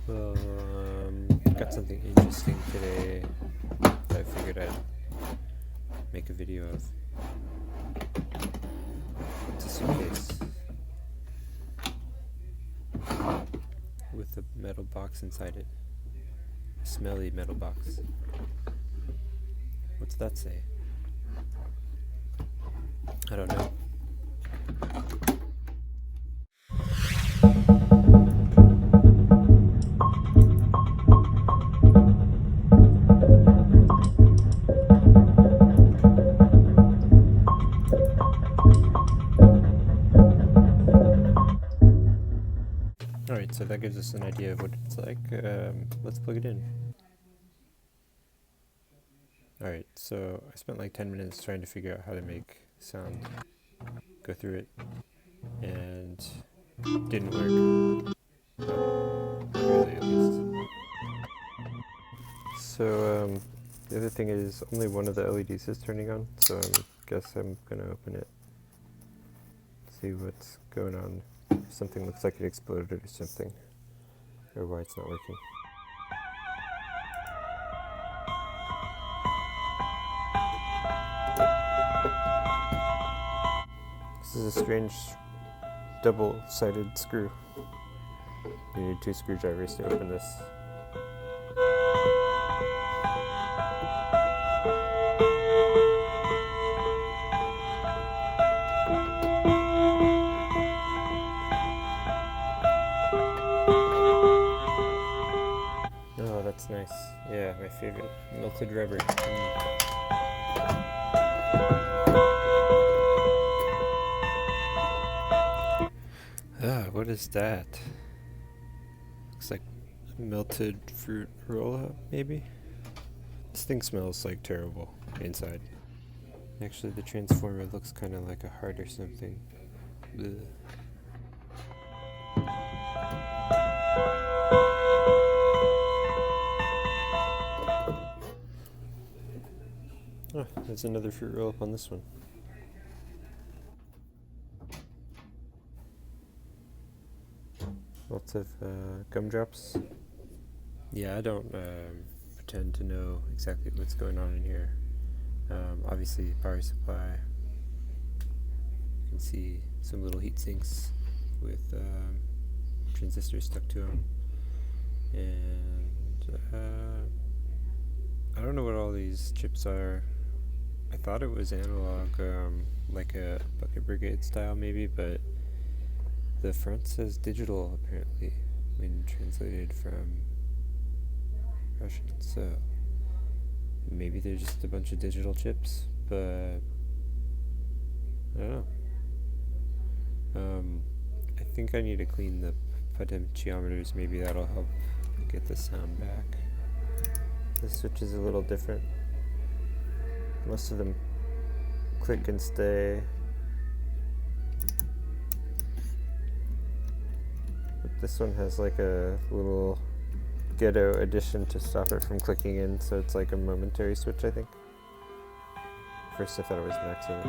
Well, got something interesting today that I figured I'd make a video of. It's a suitcase with a metal box inside it. A smelly metal box. What's that say? I don't know. Alright, so that gives us an idea of what it's like. Let's plug it in. Alright, so I spent like 10 minutes trying to figure out how to make sound go through it, and didn't work. Not really, at least. So, the other thing is only one of the LEDs is turning on, so I guess I'm gonna open it, see what's going on. Something looks like it exploded or something, or why it's not working. This is a strange double-sided screw. You need 2 screwdrivers to open this. Oh, that's nice. Yeah, my favorite. Melted rubber. Ah, what is that? Looks like melted fruit roll-up, maybe? This thing smells like terrible inside. Actually, the transformer looks kind of like a heart or something. Ugh. Oh, there's another fruit roll-up on this one. Lots of gumdrops. Yeah, I don't pretend to know exactly what's going on in here. Obviously, power supply. You can see some little heat sinks with transistors stuck to them. And I don't know what all these chips are. I thought it was analog, like a Bucket Brigade style maybe, but the front says digital apparently when translated from Russian, so maybe they're just a bunch of digital chips, but I don't know. I think I need to clean the potentiometers, maybe that'll help get the sound back. The switch is a little different. Most of them click and stay. But this one has like a little ghetto addition to stop it from clicking in, so it's like a momentary switch, I think. First I thought it was maxing